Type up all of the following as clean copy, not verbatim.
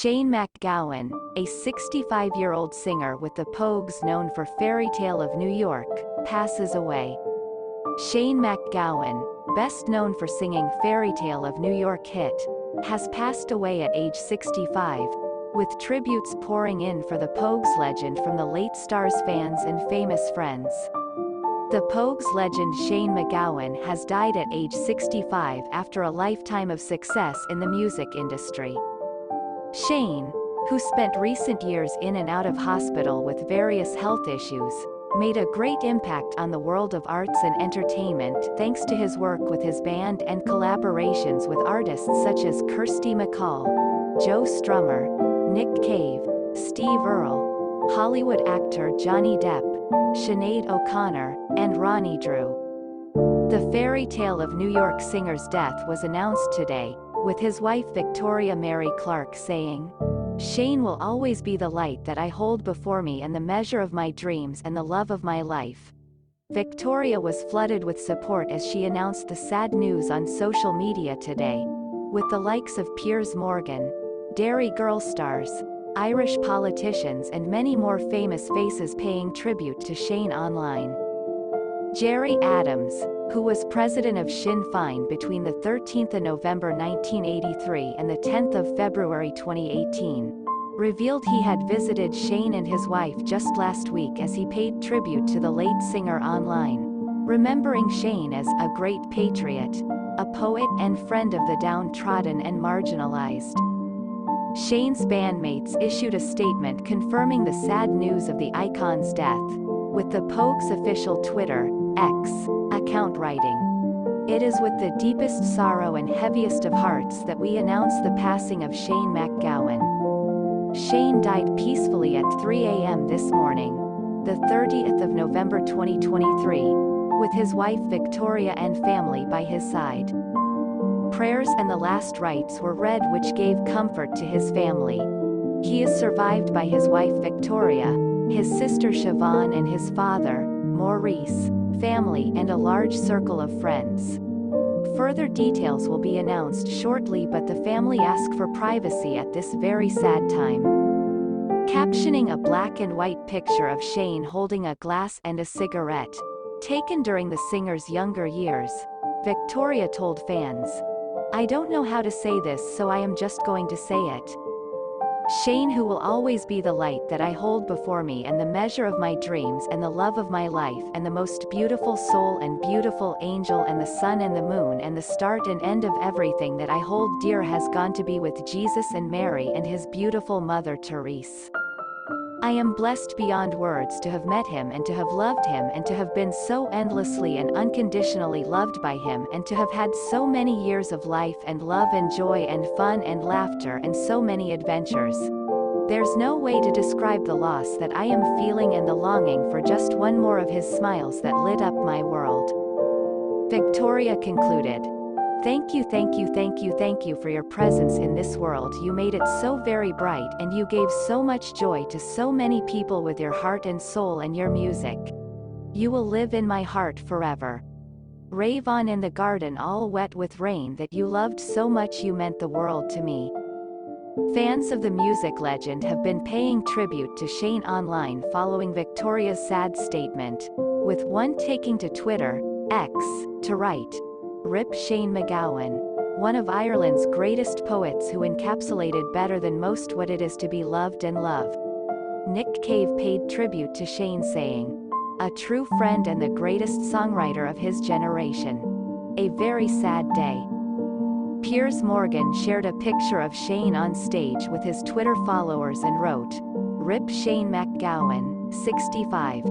Shane MacGowan, a 65-year-old singer with the Pogues known for Fairytale of New York, passes away. Shane MacGowan, best known for singing Fairytale of New York hit, has passed away at age 65, with tributes pouring in for the Pogues legend from the late star's fans and famous friends. The Pogues legend Shane MacGowan has died at age 65 after a lifetime of success in the music industry. Shane, who spent recent years in and out of hospital with various health issues, made a great impact on the world of arts and entertainment thanks to his work with his band and collaborations with artists such as Kirsty MacColl, Joe Strummer, Nick Cave, Steve Earle, Hollywood actor Johnny Depp, Sinead O'Connor, and Ronnie Drew. The Fairytale of New York singer's death was announced today, with his wife Victoria Mary Clark saying, "Shane will always be the light that I hold before me and the measure of my dreams and the love of my life." Victoria was flooded with support as she announced the sad news on social media today, with the likes of Piers Morgan, Derry Girl stars, Irish politicians and many more famous faces paying tribute to Shane online. Gerry Adams, who was president of Sinn Féin between the 13th of November 1983 and the 10th of February 2018, revealed he had visited Shane and his wife just last week as he paid tribute to the late singer online, remembering Shane as a great patriot, a poet and friend of the downtrodden and marginalized. Shane's bandmates issued a statement confirming the sad news of the icon's death, with the Pogues' official Twitter, X, account writing, "It is with the deepest sorrow and heaviest of hearts that we announce the passing of Shane MacGowan. Shane died peacefully at 3 a.m. this morning, the 30th of November 2023, with his wife Victoria and family by his side. Prayers and the last rites were read which gave comfort to his family. He is survived by his wife Victoria, his sister Siobhan and his father, Maurice, family and a large circle of friends. Further details will be announced shortly, but the family ask for privacy at this very sad time." Captioning a black and white picture of Shane holding a glass and a cigarette, taken during the singer's younger years, Victoria told fans, "I don't know how to say this, so I am just going to say it. Shane, who will always be the light that I hold before me and the measure of my dreams and the love of my life and the most beautiful soul and beautiful angel and the sun and the moon and the start and end of everything that I hold dear, has gone to be with Jesus and Mary and his beautiful mother Therese. I am blessed beyond words to have met him and to have loved him and to have been so endlessly and unconditionally loved by him and to have had so many years of life and love and joy and fun and laughter and so many adventures. There's no way to describe the loss that I am feeling and the longing for just one more of his smiles that lit up my world." Victoria concluded, "Thank you, thank you, thank you, thank you for your presence in this world. You made it so very bright and you gave so much joy to so many people with your heart and soul and your music. You will live in my heart forever. Rave on in the garden all wet with rain that you loved so much, you meant the world to me." Fans of the music legend have been paying tribute to Shane online following Victoria's sad statement, with one taking to Twitter, X, to write, "Rip Shane MacGowan, one of Ireland's greatest poets who encapsulated better than most what it is to be loved and love." Nick Cave paid tribute to Shane saying, "A true friend and the greatest songwriter of his generation. A very sad day." Piers Morgan shared a picture of Shane on stage with his Twitter followers and wrote, "Rip Shane MacGowan, 65.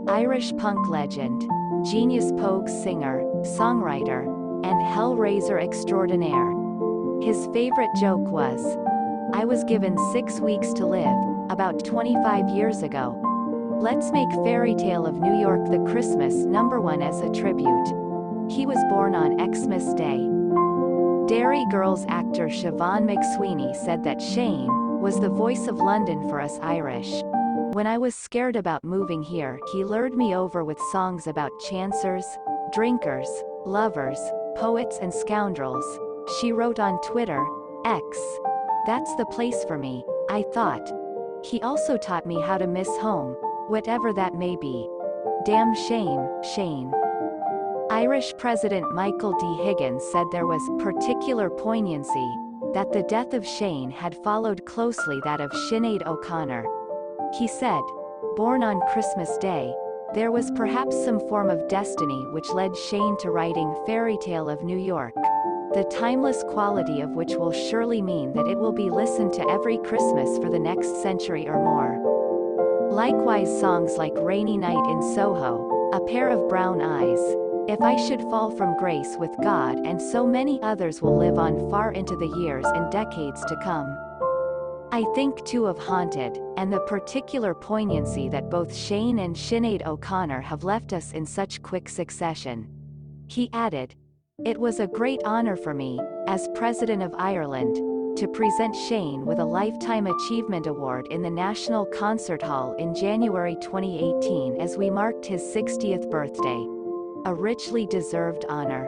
Irish punk legend, genius Pogues singer, songwriter, and Hellraiser extraordinaire. His favorite joke was, 'I was given 6 weeks to live, about 25 years ago. Let's make Fairytale of New York the Christmas #1 as a tribute. He was born on Xmas Day." Derry Girls actor Siobhan McSweeney said that Shane was the voice of London for us Irish. "When I was scared about moving here, he lured me over with songs about chancers, drinkers, lovers, poets and scoundrels," she wrote on Twitter, X. That's the place for me, I thought. He also taught me how to miss home, whatever that may be. Damn shame, Shane. Irish President Michael D. Higgins said there was particular poignancy, that the death of Shane had followed closely that of Sinead O'Connor. He said, born on Christmas Day, there was perhaps some form of destiny which led Shane to writing Fairytale of New York, the timeless quality of which will surely mean that it will be listened to every Christmas for the next century or more. Likewise songs like Rainy Night in Soho, A Pair of Brown Eyes, If I Should Fall from Grace with God, and so many others will live on far into the years and decades to come. I think too of Haunted, and the particular poignancy that both Shane and Sinead O'Connor have left us in such quick succession. He added, it was a great honor for me, as President of Ireland, to present Shane with a Lifetime Achievement Award in the National Concert Hall in January 2018 as we marked his 60th birthday. A richly deserved honor.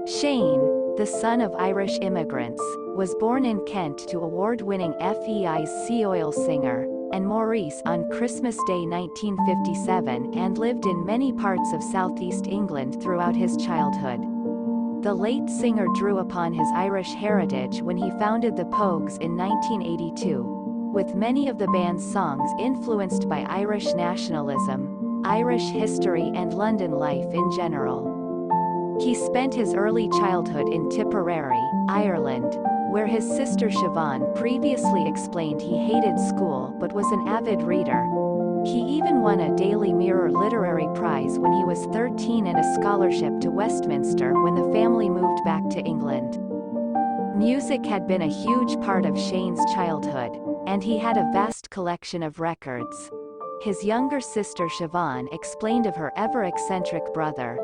Shane, the son of Irish immigrants, was born in Kent to award-winning FEI's Sea Oil singer, and Maurice on Christmas Day 1957 and lived in many parts of southeast England throughout his childhood. The late singer drew upon his Irish heritage when he founded the Pogues in 1982, with many of the band's songs influenced by Irish nationalism, Irish history and London life in general. He spent his early childhood in Tipperary, Ireland, where his sister Siobhan previously explained he hated school but was an avid reader. He even won a Daily Mirror Literary Prize when he was 13 and a scholarship to Westminster when the family moved back to England. Music had been a huge part of Shane's childhood, and he had a vast collection of records. His younger sister Siobhan explained of her ever-eccentric brother.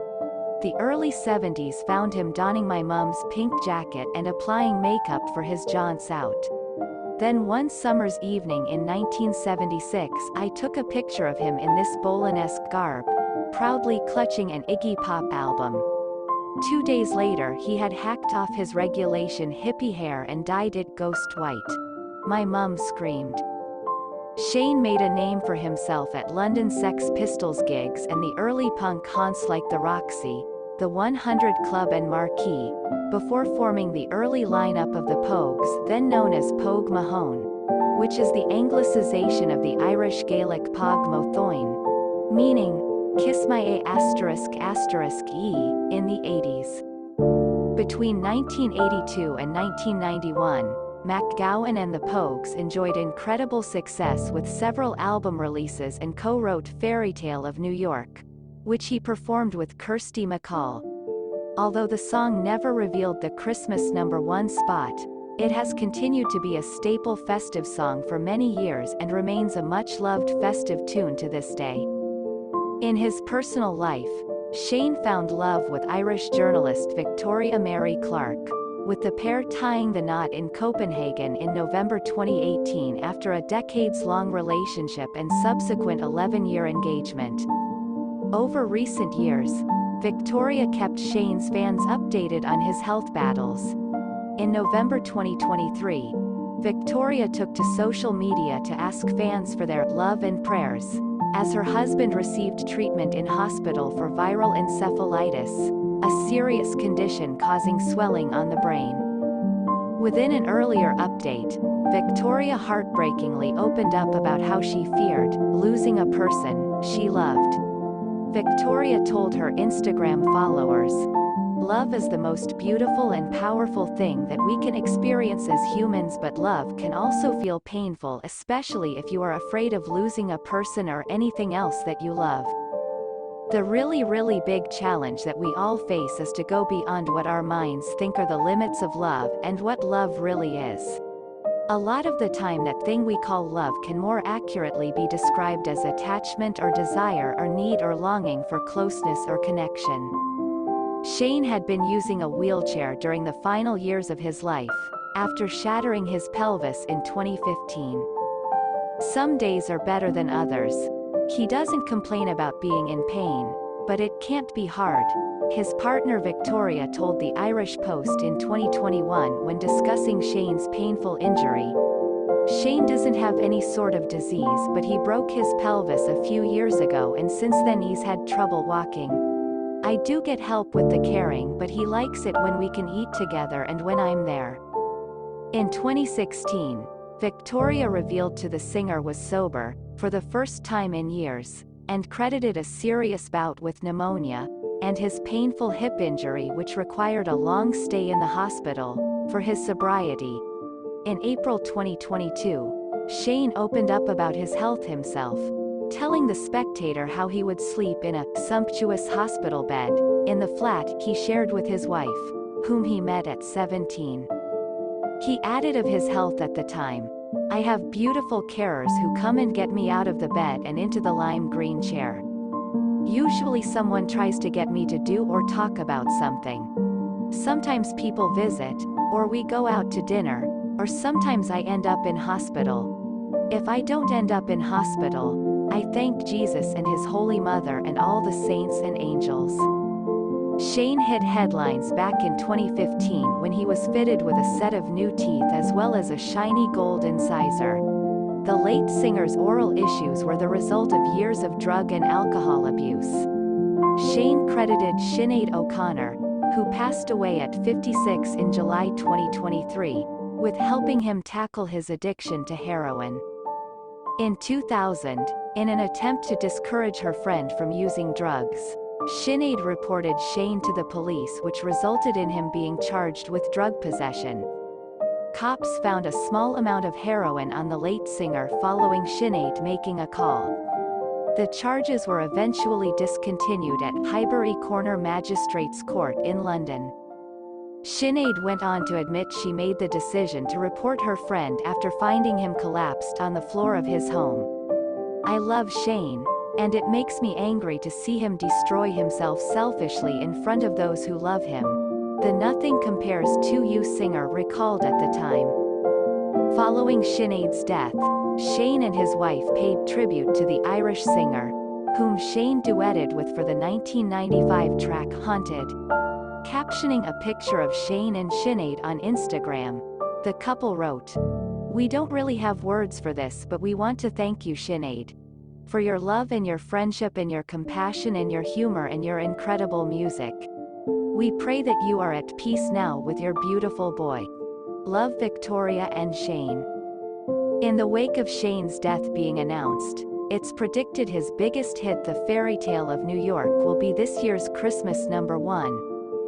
The early 70s found him donning my mum's pink jacket and applying makeup for his jaunts out. Then one summer's evening in 1976 I took a picture of him in this Bolan-esque garb, proudly clutching an Iggy Pop album. 2 days later he had hacked off his regulation hippie hair and dyed it ghost white. My mum screamed. Shane made a name for himself at London Sex Pistols gigs and the early punk haunts like the Roxy, the 100 Club and Marquee, before forming the early lineup of the Pogues, then known as Pogue Mahone, which is the anglicization of the Irish Gaelic Pog Mothoin, meaning, kiss my A****** E, in the 80s. Between 1982 and 1991, MacGowan and the Pogues enjoyed incredible success with several album releases and co-wrote Fairytale of New York, which he performed with Kirsty MacColl. Although the song never revealed the Christmas #1 spot, it has continued to be a staple festive song for many years and remains a much-loved festive tune to this day. In his personal life, Shane found love with Irish journalist Victoria Mary Clark, with the pair tying the knot in Copenhagen in November 2018 after a decades-long relationship and subsequent 11-year engagement. Over recent years, Victoria kept Shane's fans updated on his health battles. In November 2023, Victoria took to social media to ask fans for their love and prayers, as her husband received treatment in hospital for viral encephalitis, a serious condition causing swelling on the brain. Within an earlier update, Victoria heartbreakingly opened up about how she feared losing a person she loved. Victoria told her Instagram followers, "Love is the most beautiful and powerful thing that we can experience as humans, but love can also feel painful, especially if you are afraid of losing a person or anything else that you love. The really big challenge that we all face is to go beyond what our minds think are the limits of love and what love really is. A lot of the time that thing we call love can more accurately be described as attachment or desire or need or longing for closeness or connection." Shane had been using a wheelchair during the final years of his life, after shattering his pelvis in 2015. Some days are better than others. He doesn't complain about being in pain, but it can't be hard, His partner Victoria told the Irish Post in 2021 when discussing Shane's painful injury. Shane doesn't have any sort of disease, but he broke his pelvis a few years ago and since then he's had trouble walking. I do get help with the caring, but he likes it when we can eat together and when I'm there. In 2016, Victoria revealed the singer was sober, for the first time in years, and credited a serious bout with pneumonia, and his painful hip injury which required a long stay in the hospital, for his sobriety. In April 2022, Shane opened up about his health himself, telling The Spectator how he would sleep in a sumptuous hospital bed, in the flat he shared with his wife, whom he met at 17. He added of his health at the time, "I have beautiful carers who come and get me out of the bed and into the lime green chair. Usually someone tries to get me to do or talk about something. Sometimes people visit, or we go out to dinner, or sometimes I end up in hospital. If I don't end up in hospital, I thank Jesus and His Holy Mother and all the saints and angels." Shane hit headlines back in 2015 when he was fitted with a set of new teeth as well as a shiny gold incisor. The late singer's oral issues were the result of years of drug and alcohol abuse. Shane credited Sinead O'Connor, who passed away at 56 in July 2023, with helping him tackle his addiction to heroin. In 2000, in an attempt to discourage her friend from using drugs, Sinead reported Shane to the police, which resulted in him being charged with drug possession. Cops found a small amount of heroin on the late singer following Sinead making a call. The charges were eventually discontinued at Highbury Corner Magistrates Court in London. Sinead went on to admit she made the decision to report her friend after finding him collapsed on the floor of his home. "I love Shane, and it makes me angry to see him destroy himself selfishly in front of those who love him," the Nothing Compares to You singer recalled at the time. Following Sinead's death, Shane and his wife paid tribute to the Irish singer, whom Shane duetted with for the 1995 track Haunted. Captioning a picture of Shane and Sinead on Instagram, the couple wrote, "We don't really have words for this, but we want to thank you, Sinead, for your love and your friendship and your compassion and your humor and your incredible music. We pray that you are at peace now with your beautiful boy. Love, Victoria and Shane." In the wake of Shane's death being announced, it's predicted his biggest hit, The Fairytale of New York, will be this year's Christmas #1,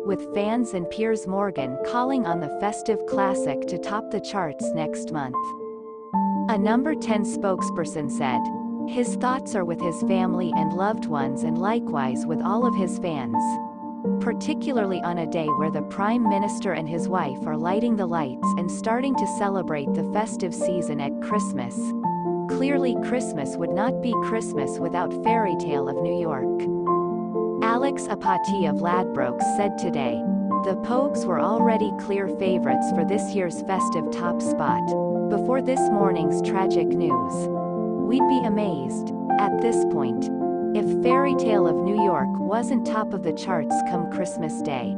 with fans and Piers Morgan calling on the festive classic to top the charts next month. A number 10 spokesperson said, "His thoughts are with his family and loved ones and likewise with all of his fans. Particularly on a day where the Prime Minister and his wife are lighting the lights and starting to celebrate the festive season at Christmas. Clearly Christmas would not be Christmas without Fairytale of New York." Alex Apathy of Ladbrokes said today, "The Pogues were already clear favorites for this year's festive top spot, before this morning's tragic news. We'd be amazed, at this point, if Fairytale of New York wasn't top of the charts come Christmas Day.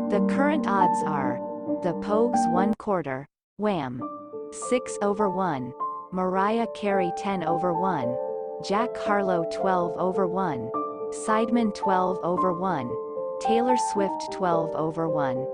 The current odds are, The Pogues 1/4, Wham! 6/1, Mariah Carey 10/1, Jack Harlow 12/1, Sidemen 12/1, Taylor Swift 12/1.